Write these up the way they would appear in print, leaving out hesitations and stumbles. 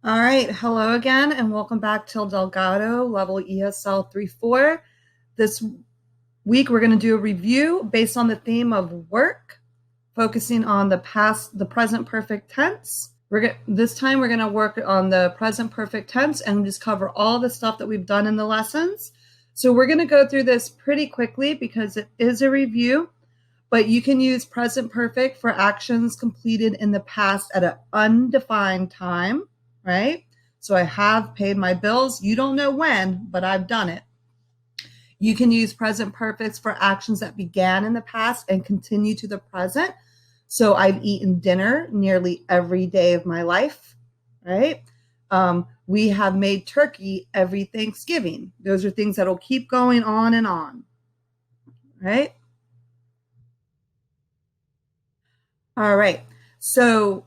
All right, hello again, and welcome back to Delgado, level ESL 3-4. This week, we're going to do a review based on the theme of work, focusing on the present perfect tense. This time, we're going to work on the present perfect tense and just cover all the stuff that we've done in the lessons. So we're going to go through this pretty quickly because it is a review, but you can use present perfect for actions completed in the past at an undefined time. Right? So I have paid my bills. You don't know when, but I've done it. You can use present perfects for actions that began in the past and continue to the present. So I've eaten dinner nearly every day of my life, right? We have made turkey every Thanksgiving. Those are things that'll keep going on and on, right? All right. So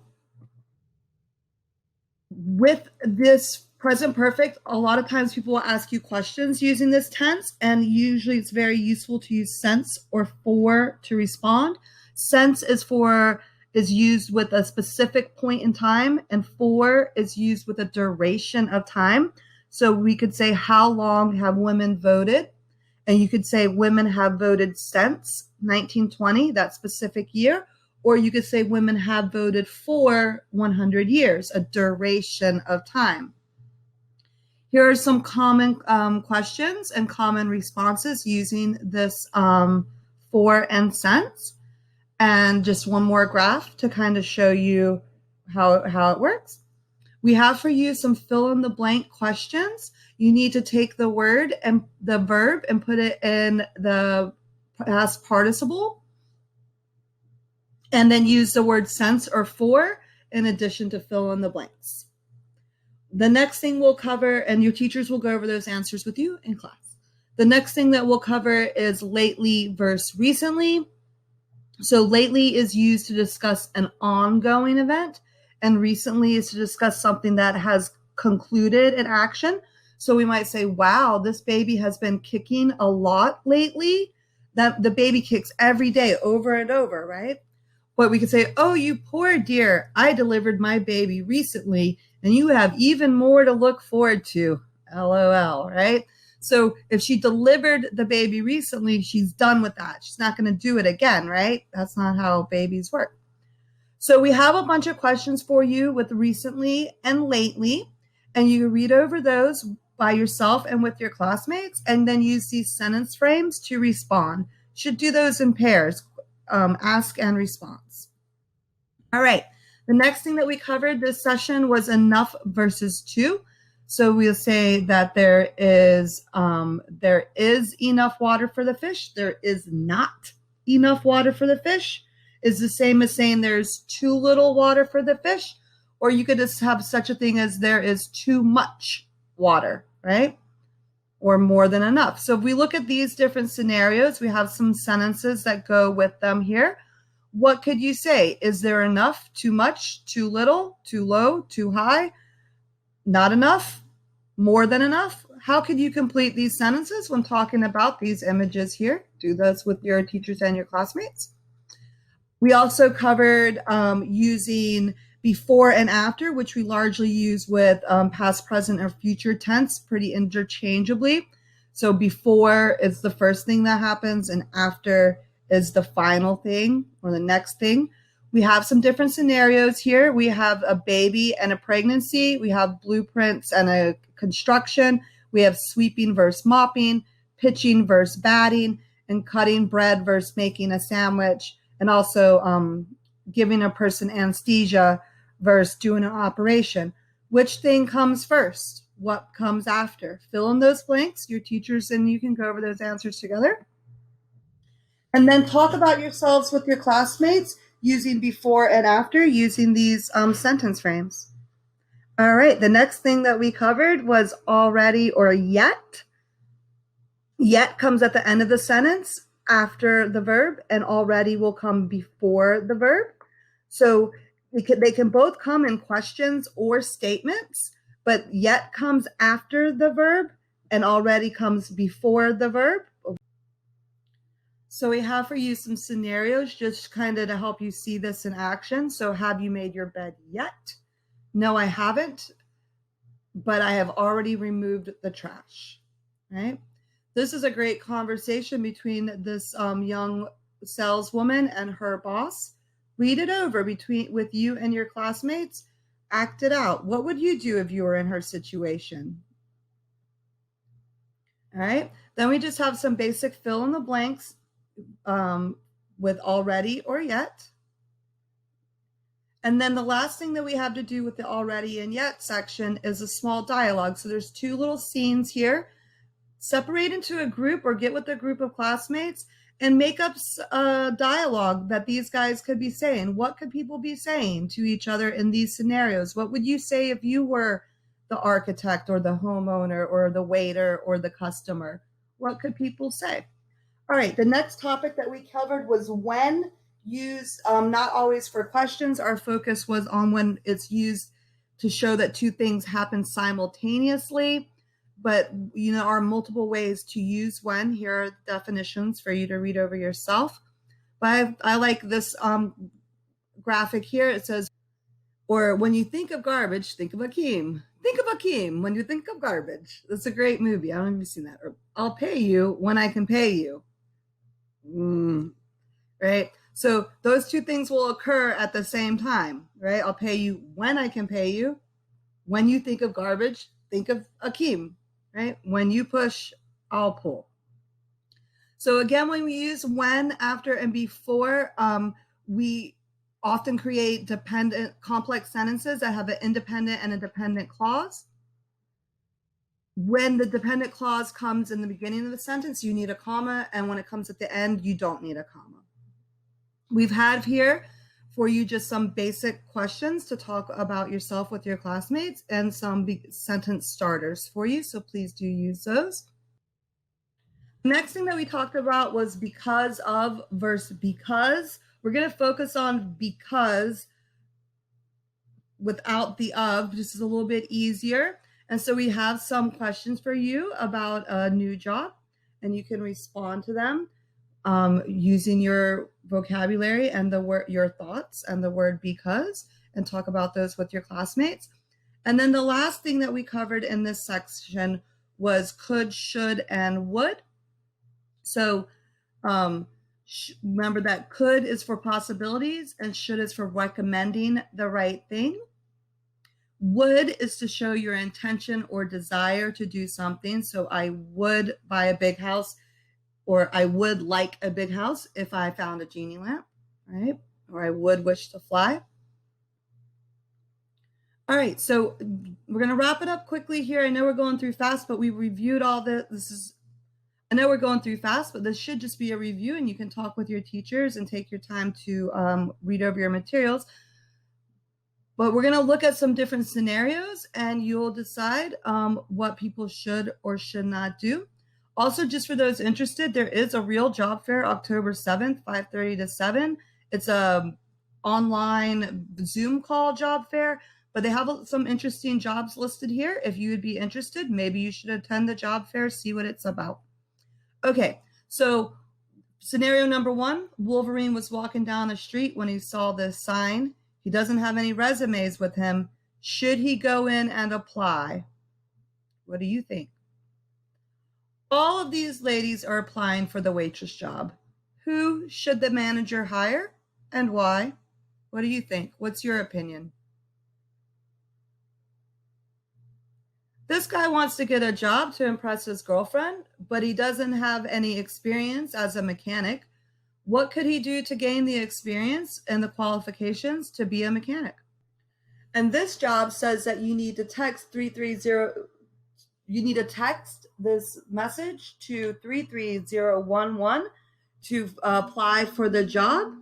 with this present perfect, a lot of times people will ask you questions using this tense, and usually it's very useful to use since or for to respond. Since is used with a specific point in time, and for is used with a duration of time. So we could say, how long have women voted? And you could say women have voted since 1920, that specific year. Or you could say women have voted for 100 years, a duration of time. Here are some common questions and common responses using this for and since. And just one more graph to kind of show you how it works. We have for you some fill in the blank questions. You need to take the word and the verb and put it in the past participle, and then use the word since or for in addition to fill in the blanks. The next thing we'll cover, and your teachers will go over those answers with you in class. The next thing that we'll cover is lately versus recently. So lately is used to discuss an ongoing event, and recently is to discuss something that has concluded an action. So we might say, wow, this baby has been kicking a lot lately. That the baby kicks every day over and over, right? But we could say, oh, you poor dear, I delivered my baby recently, and you have even more to look forward to. LOL, right? So if she delivered the baby recently, she's done with that. She's not going to do it again, right? That's not how babies work. So we have a bunch of questions for you with recently and lately, and you read over those by yourself and with your classmates, and then use these sentence frames to respond. Should do those in pairs, ask and response. All right. The next thing that we covered this session was enough versus two. So we'll say that there is enough water for the fish. There is not enough water for the fish. Is the same as saying there's too little water for the fish, or you could just have such a thing as there is too much water, right? Or more than enough. So if we look at these different scenarios, we have some sentences that go with them here. What could you say? Is there enough? Too much? Too little? Too low? Too high? Not enough? More than enough? How could you complete these sentences when talking about these images here? Do this with your teachers and your classmates. We also covered using before and after, which we largely use with past, present, or future tense pretty interchangeably. So before is the first thing that happens, and after is the final thing or the next thing. We have some different scenarios here. We have a baby and a pregnancy. We have blueprints and a construction. We have sweeping versus mopping, pitching versus batting, and cutting bread versus making a sandwich, and also giving a person anesthesia versus doing an operation. Which thing comes first? What comes after? Fill in those blanks. Your teachers and you can go over those answers together. And then talk about yourselves with your classmates using before and after, using these sentence frames. All right, the next thing that we covered was already or yet. Yet comes at the end of the sentence after the verb, and already will come before the verb. So they can both come in questions or statements, but yet comes after the verb and already comes before the verb. So we have for you some scenarios just kind of to help you see this in action. So have you made your bed yet? No, I haven't. but I have already removed the trash, right? This is a great conversation between this young saleswoman and her boss. Read it over with you and your classmates. Act it out. What would you do if you were in her situation? All right. Then we just have some basic fill in the blanks with already or yet. And then the last thing that we have to do with the already and yet section is a small dialogue. So there's two little scenes here. Separate into a group or get with a group of classmates and make up a dialogue that these guys could be saying. What could people be saying to each other in these scenarios? What would you say if you were the architect or the homeowner or the waiter or the customer? What could people say? All right, the next topic that we covered was when used, not always for questions. Our focus was on when it's used to show that two things happen simultaneously. But there are multiple ways to use when. Here are the definitions for you to read over yourself. But I like this graphic here. It says, or when you think of garbage, think of Akeem. Think of Akeem when you think of garbage. That's a great movie. I don't know if you've seen that. Or I'll pay you when I can pay you. Right? So those two things will occur at the same time, right? I'll pay you when I can pay you. When you think of garbage, think of Akeem, right? When you push, I'll pull. So again, when we use when, after, and before, we often create dependent complex sentences that have an independent and a dependent clause. When the dependent clause comes in the beginning of the sentence, you need a comma, and when it comes at the end, you don't need a comma. We've had here for you just some basic questions to talk about yourself with your classmates and some sentence starters for you, so please do use those. Next thing that we talked about was because of versus because. We're going to focus on because without the of, just is a little bit easier. And so we have some questions for you about a new job, and you can respond to them using your vocabulary and your thoughts and the word because, and talk about those with your classmates. And then the last thing that we covered in this section was could, should, and would. So remember that could is for possibilities and should is for recommending the right thing. Would is to show your intention or desire to do something. So I would buy a big house, or I would like a big house if I found a genie lamp, right? Or I would wish to fly. All right, so we're going to wrap it up quickly here. I know we're going through fast, but we reviewed all this. I know we're going through fast, but this should just be a review, and you can talk with your teachers and take your time to read over your materials. But we're going to look at some different scenarios, and you'll decide what people should or should not do. Also, just for those interested, there is a real job fair October 7th, 5:30 to 7. It's a online Zoom call job fair, but they have some interesting jobs listed here. If you would be interested, maybe you should attend the job fair, see what it's about. Okay, so scenario number 1, Wolverine was walking down the street when he saw this sign. He doesn't have any resumes with him. Should he go in and apply? What do you think? All of these ladies are applying for the waitress job. Who should the manager hire and why? What do you think? What's your opinion? This guy wants to get a job to impress his girlfriend, but he doesn't have any experience as a mechanic. What could he do to gain the experience and the qualifications to be a mechanic? And this job says that you need to text 330. You need to text this message to 33011 to apply for the job.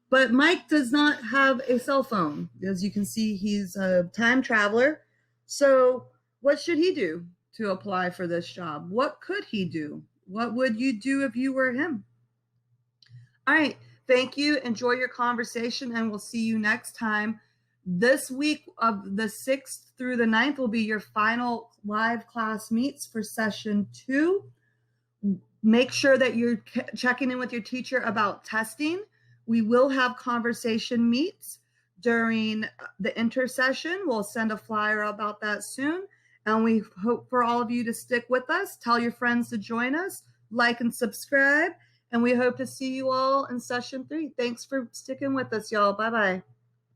But Mike does not have a cell phone. As you can see, he's a time traveler. So what should he do to apply for this job? What could he do? What would you do if you were him? All right. Thank you. Enjoy your conversation, and we'll see you next time. This week of the 6th through the 9th will be your final live class meets for session 2. Make sure that you're checking in with your teacher about testing. We will have conversation meets during the intersession. We'll send a flyer about that soon. And we hope for all of you to stick with us. Tell your friends to join us, like and subscribe. And we hope to see you all in session 3. Thanks for sticking with us, y'all. Bye-bye.